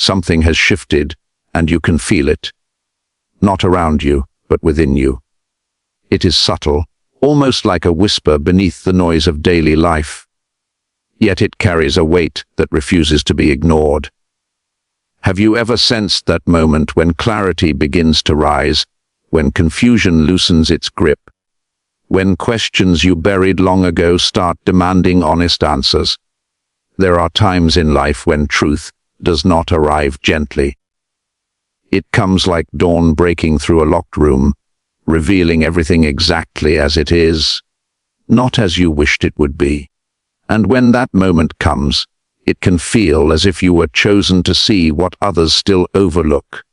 Something has shifted, and you can feel it. Not around you, but within you. It is subtle, almost like a whisper beneath the noise of daily life. Yet it carries a weight that refuses to be ignored. Have you ever sensed that moment when clarity begins to rise, when confusion loosens its grip, when questions you buried long ago start demanding honest answers? There are times in life when truth does not arrive gently. It comes like dawn breaking through a locked room, revealing everything exactly as it is, not as you wished it would be. And when that moment comes, it can feel as if you were chosen to see what others still overlook.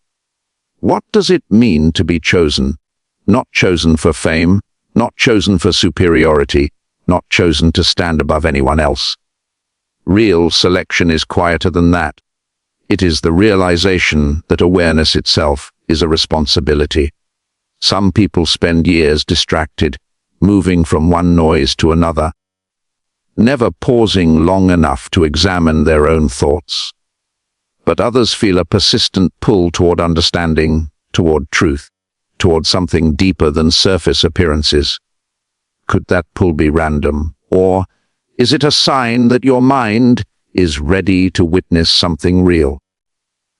What does it mean to be chosen? Not chosen for fame, not chosen for superiority, not chosen to stand above anyone else. Real selection is quieter than that. It is the realization that awareness itself is a responsibility. Some people spend years distracted, moving from one noise to another, never pausing long enough to examine their own thoughts. But others feel a persistent pull toward understanding, toward truth, toward something deeper than surface appearances. Could that pull be random, or is it a sign that your mind is ready to witness something real?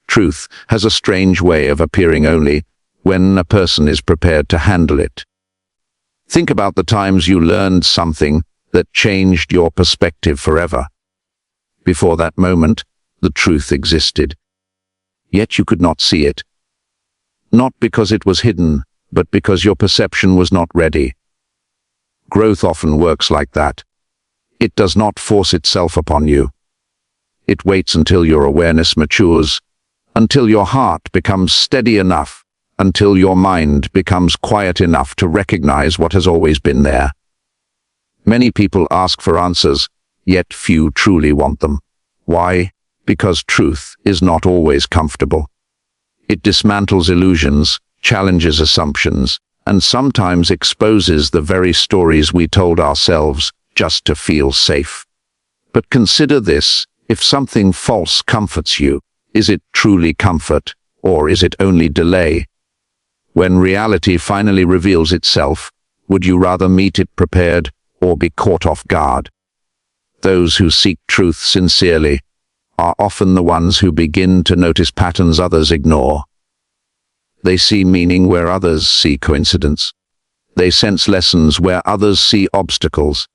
Truth has a strange way of appearing only when a person is prepared to handle it. Think about the times you learned something that changed your perspective forever. Before that moment, the truth existed. Yet you could not see it. Not because it was hidden, but because your perception was not ready. Growth often works like that. It does not force itself upon you. It waits until your awareness matures, until your heart becomes steady enough, until your mind becomes quiet enough to recognize what has always been there. Many people ask for answers, yet few truly want them. Why? Because truth is not always comfortable. It dismantles illusions, challenges assumptions, and sometimes exposes the very stories we told ourselves just to feel safe. But consider this: if something false comforts you, is it truly comfort, or is it only delay? When reality finally reveals itself, would you rather meet it prepared or be caught off guard? Those who seek truth sincerely are often the ones who begin to notice patterns others ignore. They see meaning where others see coincidence. They sense lessons where others see obstacles.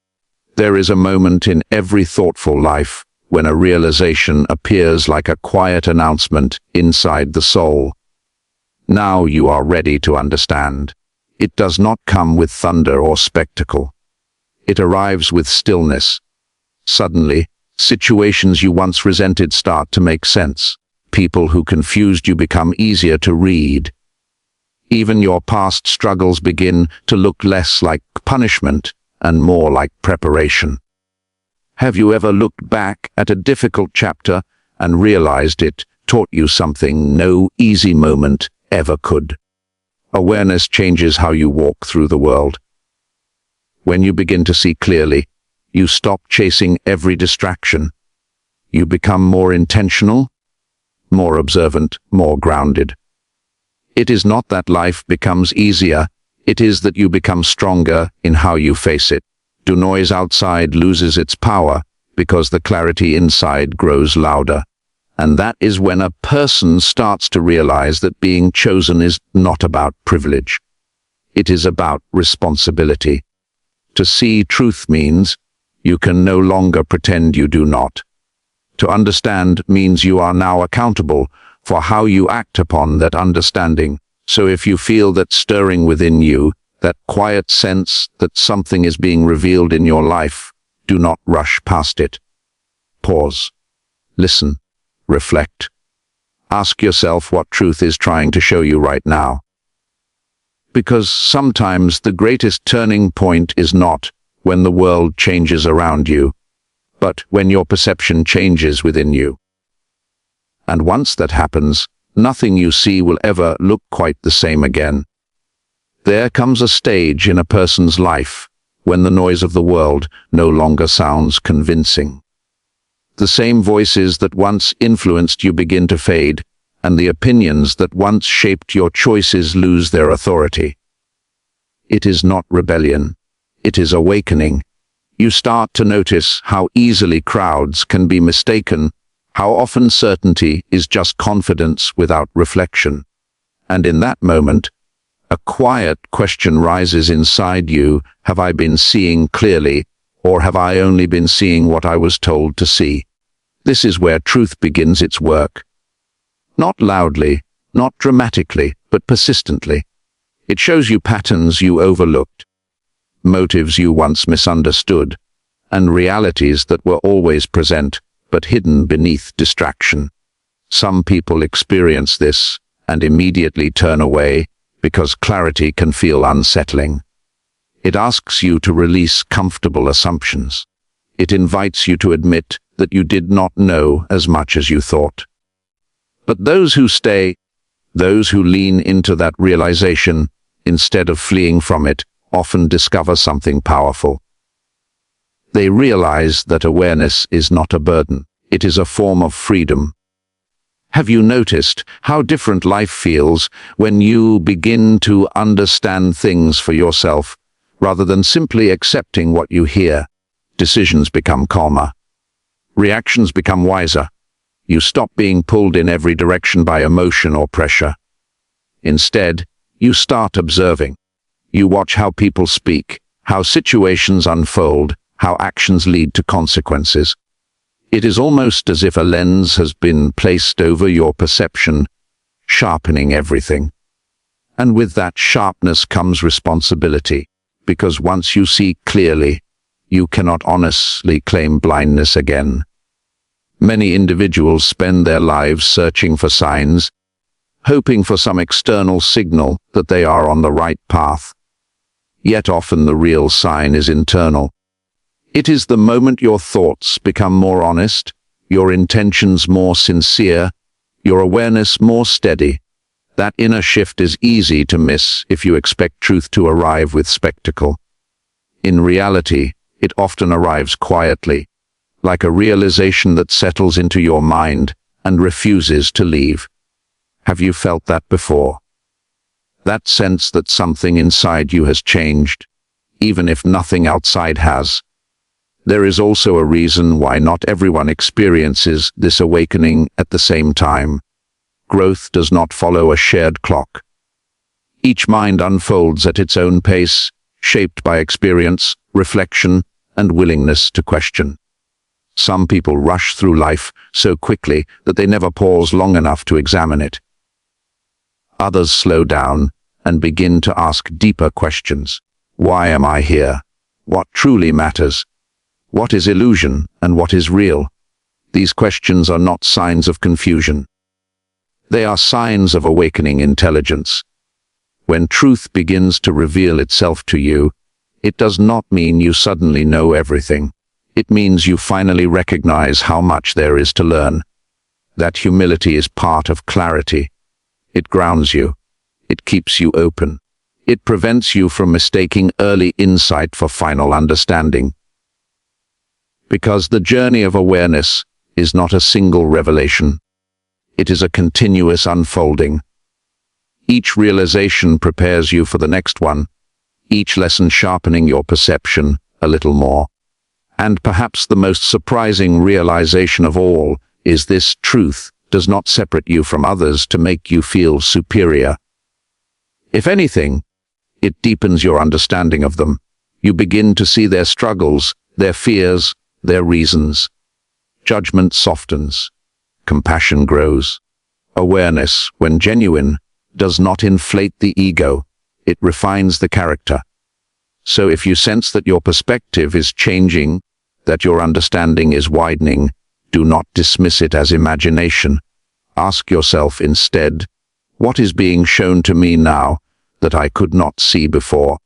There is a moment in every thoughtful life when a realization appears like a quiet announcement inside the soul. Now you are ready to understand. It does not come with thunder or spectacle. It arrives with stillness. Suddenly, situations you once resented start to make sense. People who confused you become easier to read. Even your past struggles begin to look less like punishment and more like preparation. Have you ever looked back at a difficult chapter and realized it taught you something no easy moment ever could? Awareness changes how you walk through the world. When you begin to see clearly, you stop chasing every distraction. You become more intentional, more observant, more grounded. It is not that life becomes easier, it is that you become stronger in how you face it. The noise outside loses its power because the clarity inside grows louder. And that is when a person starts to realize that being chosen is not about privilege. It is about responsibility. To see truth means you can no longer pretend you do not. To understand means you are now accountable for how you act upon that understanding. So if you feel that stirring within you, that quiet sense that something is being revealed in your life, do not rush past it. Pause. Listen. Reflect. Ask yourself what truth is trying to show you right now. Because sometimes the greatest turning point is not when the world changes around you, but when your perception changes within you. And once that happens, nothing you see will ever look quite the same again. There comes a stage in a person's life when the noise of the world no longer sounds convincing. The same voices that once influenced you begin to fade, and the opinions that once shaped your choices lose their authority. It is not rebellion. It is awakening. You start to notice how easily crowds can be mistaken, how often certainty is just confidence without reflection. And in that moment, a quiet question rises inside you: have I been seeing clearly, or have I only been seeing what I was told to see? This is where truth begins its work. Not loudly, not dramatically, but persistently. It shows you patterns you overlooked, motives you once misunderstood, and realities that were always present, but hidden beneath distraction. Some people experience this and immediately turn away because clarity can feel unsettling. It asks you to release comfortable assumptions. It invites you to admit that you did not know as much as you thought. But those who stay, those who lean into that realization, instead of fleeing from it, often discover something powerful. They realize that awareness is not a burden. It is a form of freedom. Have you noticed how different life feels when you begin to understand things for yourself, rather than simply accepting what you hear? Decisions become calmer. Reactions become wiser. You stop being pulled in every direction by emotion or pressure. Instead, you start observing. You watch how people speak, how situations unfold, how actions lead to consequences. It is almost as if a lens has been placed over your perception, sharpening everything. And with that sharpness comes responsibility, because once you see clearly, you cannot honestly claim blindness again. Many individuals spend their lives searching for signs, hoping for some external signal that they are on the right path. Yet often the real sign is internal. It is the moment your thoughts become more honest, your intentions more sincere, your awareness more steady. That inner shift is easy to miss if you expect truth to arrive with spectacle. In reality, it often arrives quietly, like a realization that settles into your mind and refuses to leave. Have you felt that before? That sense that something inside you has changed, even if nothing outside has. There is also a reason why not everyone experiences this awakening at the same time. Growth does not follow a shared clock. Each mind unfolds at its own pace, shaped by experience, reflection, and willingness to question. Some people rush through life so quickly that they never pause long enough to examine it. Others slow down and begin to ask deeper questions. Why am I here? What truly matters? What is illusion and what is real? These questions are not signs of confusion. They are signs of awakening intelligence. When truth begins to reveal itself to you, it does not mean you suddenly know everything. It means you finally recognize how much there is to learn. That humility is part of clarity. It grounds you. It keeps you open. It prevents you from mistaking early insight for final understanding. Because the journey of awareness is not a single revelation. It is a continuous unfolding. Each realization prepares you for the next one, each lesson sharpening your perception a little more. And perhaps the most surprising realization of all is this: truth does not separate you from others to make you feel superior. If anything, it deepens your understanding of them. You begin to see their struggles, their fears, their reasons. Judgment softens. Compassion grows. Awareness, when genuine, does not inflate the ego. It refines the character. So if you sense that your perspective is changing, that your understanding is widening, do not dismiss it as imagination. Ask yourself instead, what is being shown to me now that I could not see before?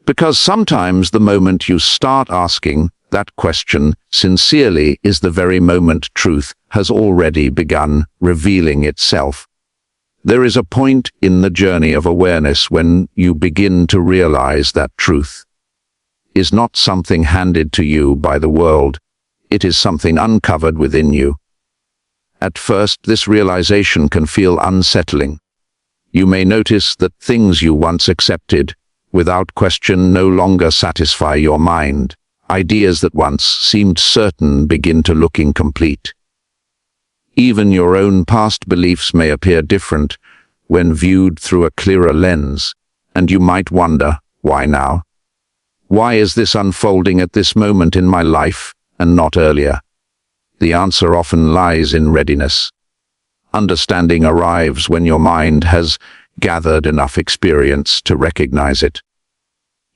Because sometimes the moment you start asking that question sincerely is the very moment truth has already begun revealing itself. There is a point in the journey of awareness when you begin to realize that truth is not something handed to you by the world. It is something uncovered within you. At first, this realization can feel unsettling. You may notice that things you once accepted, without question, no longer satisfy your mind. Ideas that once seemed certain begin to look incomplete. Even your own past beliefs may appear different when viewed through a clearer lens, and you might wonder, why now? Why is this unfolding at this moment in my life and not earlier? The answer often lies in readiness. Understanding arrives when your mind has gathered enough experience to recognize it.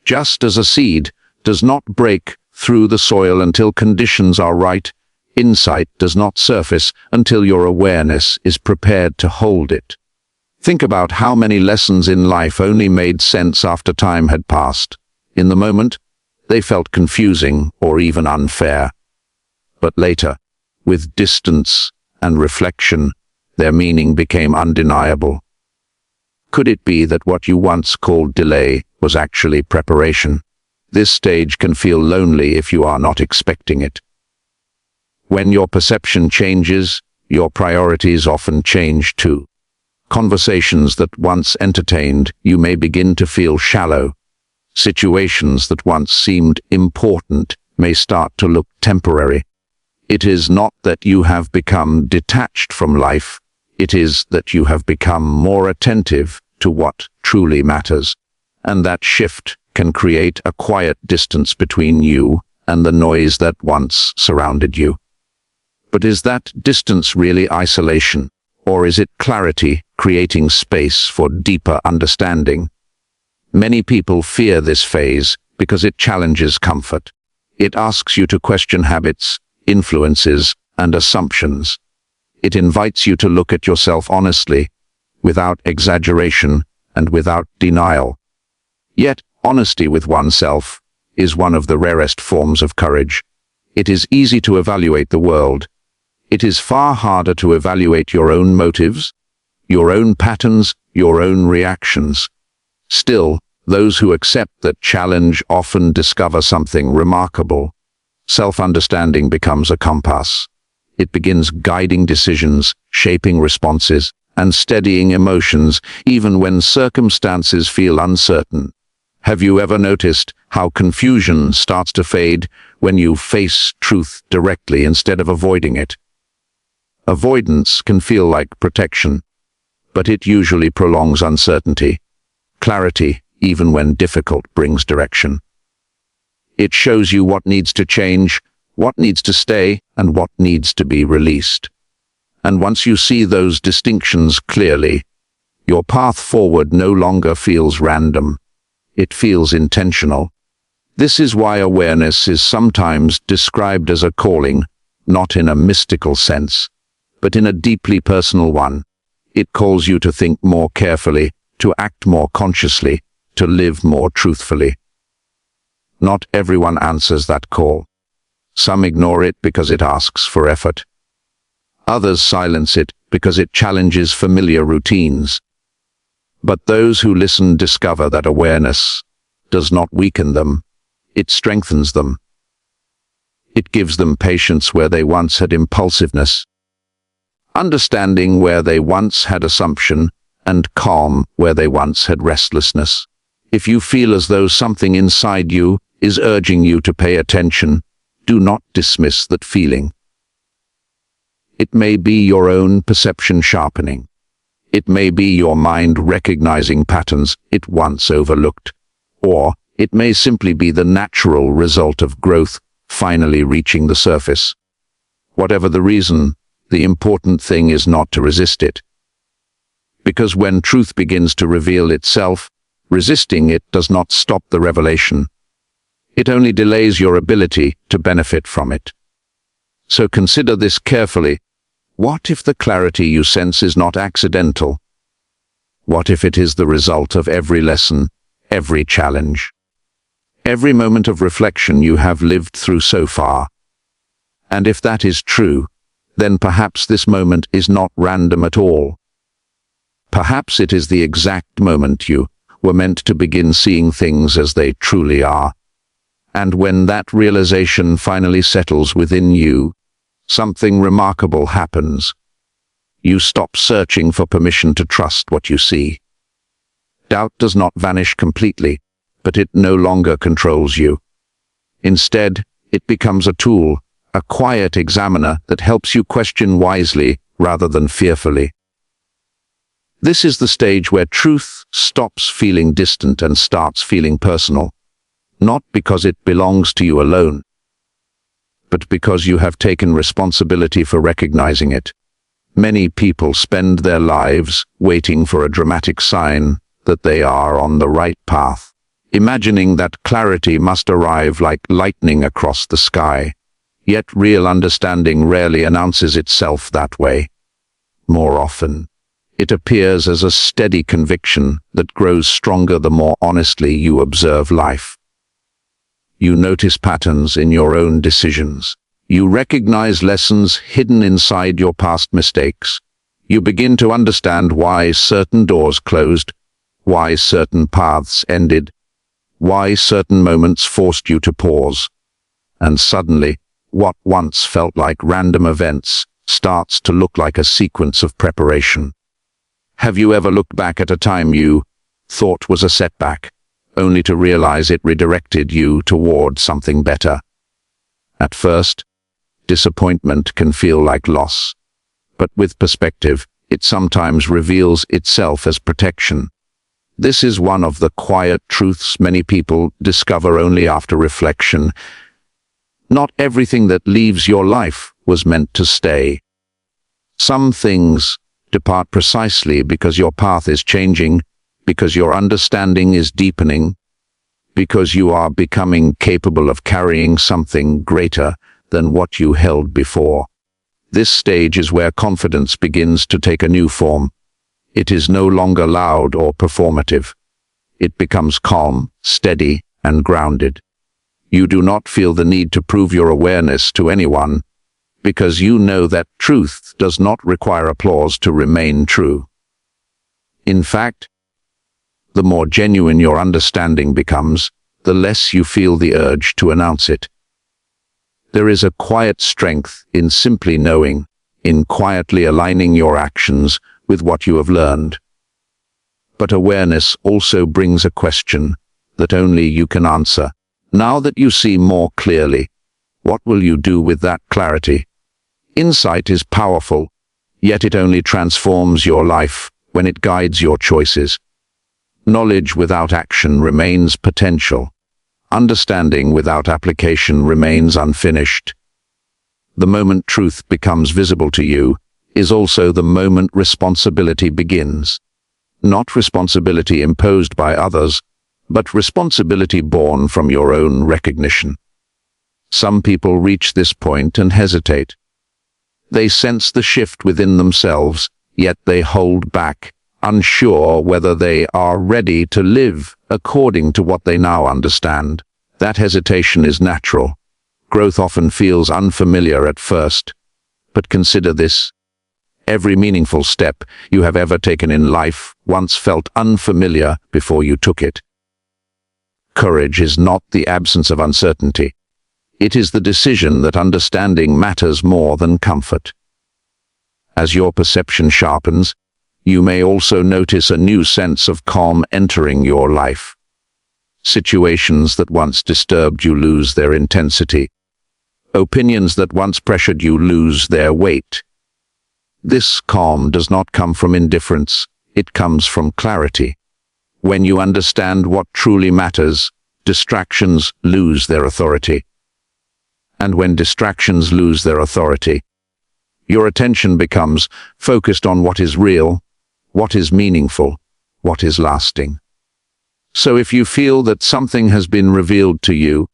Just as a seed does not break through the soil until conditions are right, insight does not surface until your awareness is prepared to hold it. Think about how many lessons in life only made sense after time had passed. In the moment, they felt confusing or even unfair. But later, with distance and reflection, their meaning became undeniable. Could it be that what you once called delay was actually preparation? This stage can feel lonely if you are not expecting it. When your perception changes, your priorities often change too. Conversations that once entertained you may begin to feel shallow. Situations that once seemed important may start to look temporary. It is not that you have become detached from life, it is that you have become more attentive to what truly matters. And that shift can create a quiet distance between you and the noise that once surrounded you. But is that distance really isolation, or is it clarity creating space for deeper understanding? Many people fear this phase because it challenges comfort. It asks you to question habits, influences, and assumptions. It invites you to look at yourself honestly, without exaggeration and without denial. Yet, honesty with oneself is one of the rarest forms of courage. It is easy to evaluate the world. It is far harder to evaluate your own motives, your own patterns, your own reactions. Still, those who accept that challenge often discover something remarkable. Self-understanding becomes a compass. It begins guiding decisions, shaping responses, and steadying emotions, even when circumstances feel uncertain. Have you ever noticed how confusion starts to fade when you face truth directly instead of avoiding it? Avoidance can feel like protection, but it usually prolongs uncertainty. Clarity, even when difficult, brings direction. It shows you what needs to change, what needs to stay, and what needs to be released. And once you see those distinctions clearly, your path forward no longer feels random. It feels intentional. This is why awareness is sometimes described as a calling, not in a mystical sense, but in a deeply personal one. It calls you to think more carefully, to act more consciously, to live more truthfully. Not everyone answers that call. Some ignore it because it asks for effort. Others silence it because it challenges familiar routines. But those who listen discover that awareness does not weaken them, it strengthens them. It gives them patience where they once had impulsiveness, understanding where they once had assumption, and calm where they once had restlessness. If you feel as though something inside you is urging you to pay attention, do not dismiss that feeling. It may be your own perception sharpening. It may be your mind recognizing patterns it once overlooked. Or it may simply be the natural result of growth finally reaching the surface. Whatever the reason, the important thing is not to resist it. Because when truth begins to reveal itself, resisting it does not stop the revelation. It only delays your ability to benefit from it. So consider this carefully. What if the clarity you sense is not accidental? What if it is the result of every lesson, every challenge, every moment of reflection you have lived through so far? And if that is true, then perhaps this moment is not random at all. Perhaps it is the exact moment you were meant to begin seeing things as they truly are. And when that realization finally settles within you, something remarkable happens. You stop searching for permission to trust what you see. Doubt does not vanish completely, but it no longer controls you. Instead, it becomes a tool, a quiet examiner that helps you question wisely rather than fearfully. This is the stage where truth stops feeling distant and starts feeling personal, not because it belongs to you alone, but because you have taken responsibility for recognizing it. Many people spend their lives waiting for a dramatic sign that they are on the right path, imagining that clarity must arrive like lightning across the sky. Yet real understanding rarely announces itself that way. More often, it appears as a steady conviction that grows stronger the more honestly you observe life. You notice patterns in your own decisions. You recognize lessons hidden inside your past mistakes. You begin to understand why certain doors closed, why certain paths ended, why certain moments forced you to pause. And suddenly, what once felt like random events starts to look like a sequence of preparation. Have you ever looked back at a time you thought was a setback, only to realize it redirected you toward something better? At first, disappointment can feel like loss, but with perspective, it sometimes reveals itself as protection. This is one of the quiet truths many people discover only after reflection. Not everything that leaves your life was meant to stay. Some things depart precisely because your path is changing, because your understanding is deepening, because you are becoming capable of carrying something greater than what you held before. This stage is where confidence begins to take a new form. It is no longer loud or performative. It becomes calm, steady, and grounded. You do not feel the need to prove your awareness to anyone, because you know that truth does not require applause to remain true. In fact, the more genuine your understanding becomes, the less you feel the urge to announce it. There is a quiet strength in simply knowing, in quietly aligning your actions with what you have learned. But awareness also brings a question that only you can answer. Now that you see more clearly, what will you do with that clarity? Insight is powerful, yet it only transforms your life when it guides your choices. Knowledge without action remains potential. Understanding without application remains unfinished. The moment truth becomes visible to you is also the moment responsibility begins. Not responsibility imposed by others, but responsibility born from your own recognition. Some people reach this point and hesitate. They sense the shift within themselves, yet they hold back, unsure whether they are ready to live according to what they now understand. That hesitation is natural. Growth often feels unfamiliar at first. But consider this. Every meaningful step you have ever taken in life once felt unfamiliar before you took it. Courage is not the absence of uncertainty. It is the decision that understanding matters more than comfort. As your perception sharpens, you may also notice a new sense of calm entering your life. Situations that once disturbed you lose their intensity. Opinions that once pressured you lose their weight. This calm does not come from indifference, it comes from clarity. When you understand what truly matters, distractions lose their authority. And when distractions lose their authority, your attention becomes focused on what is real, what is meaningful, what is lasting. So if you feel that something has been revealed to you,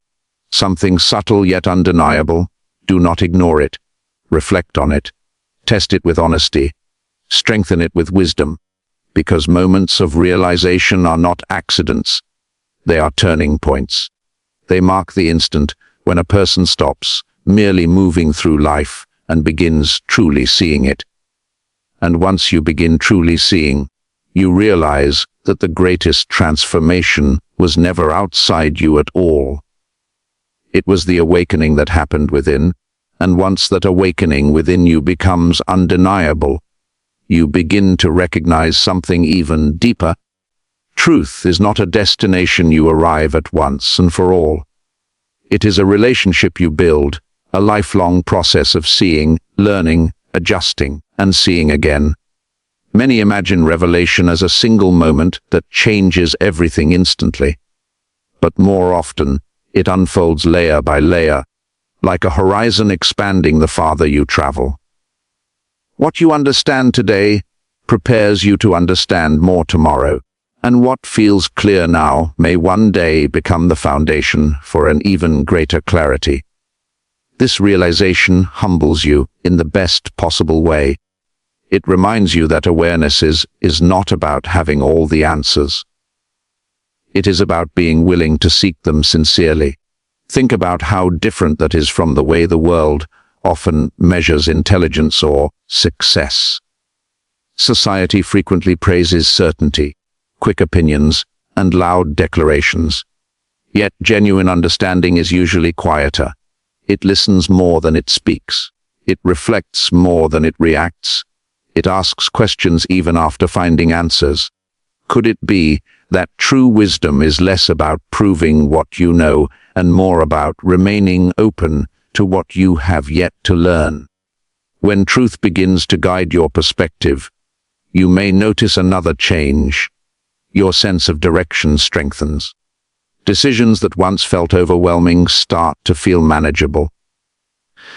something subtle yet undeniable, do not ignore it. Reflect on it. Test it with honesty. Strengthen it with wisdom. Because moments of realization are not accidents. They are turning points. They mark the instant when a person stops merely moving through life and begins truly seeing it. And once you begin truly seeing, you realize that the greatest transformation was never outside you at all. It was the awakening that happened within, and once that awakening within you becomes undeniable, you begin to recognize something even deeper. Truth is not a destination you arrive at once and for all. It is a relationship you build, a lifelong process of seeing, learning, adjusting, and seeing again. Many imagine revelation as a single moment that changes everything instantly. But more often, it unfolds layer by layer, like a horizon expanding the farther you travel. What you understand today prepares you to understand more tomorrow, and what feels clear now may one day become the foundation for an even greater clarity. This realization humbles you in the best possible way. It reminds you that awareness is not about having all the answers. It is about being willing to seek them sincerely. Think about how different that is from the way the world often measures intelligence or success. Society frequently praises certainty, quick opinions, and loud declarations. Yet genuine understanding is usually quieter. It listens more than it speaks. It reflects more than it reacts. It asks questions even after finding answers. Could it be that true wisdom is less about proving what you know and more about remaining open to what you have yet to learn? When truth begins to guide your perspective, you may notice another change. Your sense of direction strengthens. Decisions that once felt overwhelming start to feel manageable.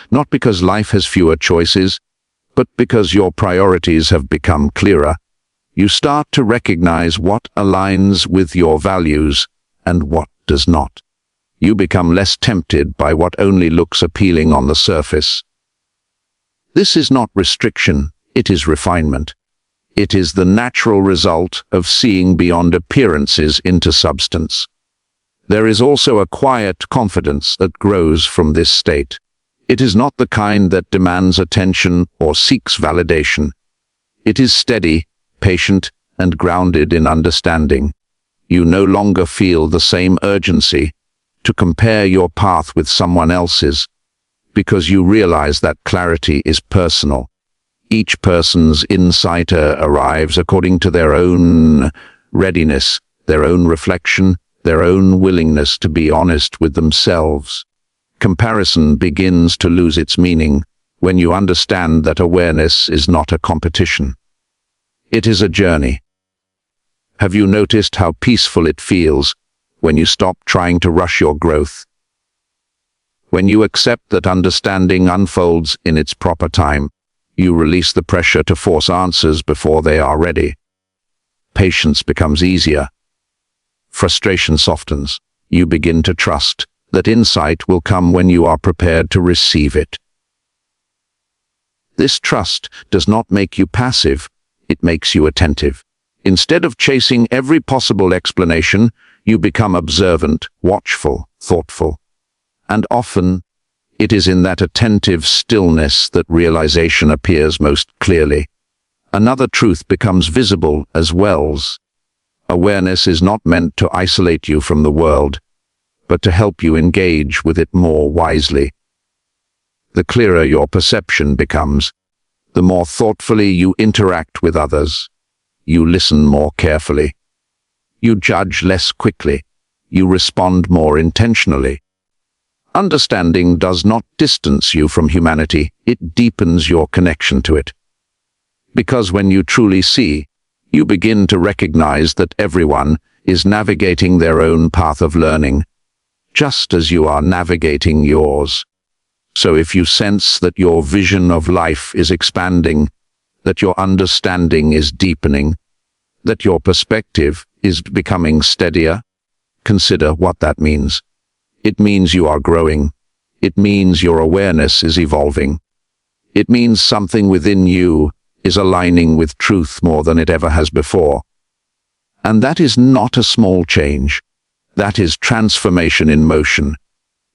Not because life has fewer choices, but because your priorities have become clearer. You start to recognize what aligns with your values and what does not. You become less tempted by what only looks appealing on the surface. This is not restriction, it is refinement. It is the natural result of seeing beyond appearances into substance. There is also a quiet confidence that grows from this state. It is not the kind that demands attention or seeks validation. It is steady, patient, and grounded in understanding. You no longer feel the same urgency to compare your path with someone else's, because you realize that clarity is personal. Each person's insight arrives according to their own readiness, their own reflection, their own willingness to be honest with themselves. Comparison begins to lose its meaning when you understand that awareness is not a competition. It is a journey. Have you noticed how peaceful it feels when you stop trying to rush your growth? When you accept that understanding unfolds in its proper time, you release the pressure to force answers before they are ready. Patience becomes easier. Frustration softens. You begin to trust that insight will come when you are prepared to receive it. This trust does not make you passive, it makes you attentive. Instead of chasing every possible explanation, you become observant, watchful, thoughtful. And often, it is in that attentive stillness that realization appears most clearly. Another truth becomes visible as wells. Awareness is not meant to isolate you from the world, but to help you engage with it more wisely. The clearer your perception becomes, the more thoughtfully you interact with others. You listen more carefully. You judge less quickly. You respond more intentionally. Understanding does not distance you from humanity, it deepens your connection to it. Because when you truly see, you begin to recognize that everyone is navigating their own path of learning, just as you are navigating yours. So if you sense that your vision of life is expanding, that your understanding is deepening, that your perspective is becoming steadier, consider what that means. It means you are growing. It means your awareness is evolving. It means something within you is aligning with truth more than it ever has before. And that is not a small change. That is transformation in motion.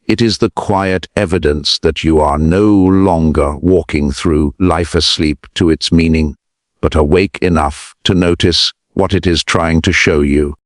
It is the quiet evidence that you are no longer walking through life asleep to its meaning, but awake enough to notice what it is trying to show you.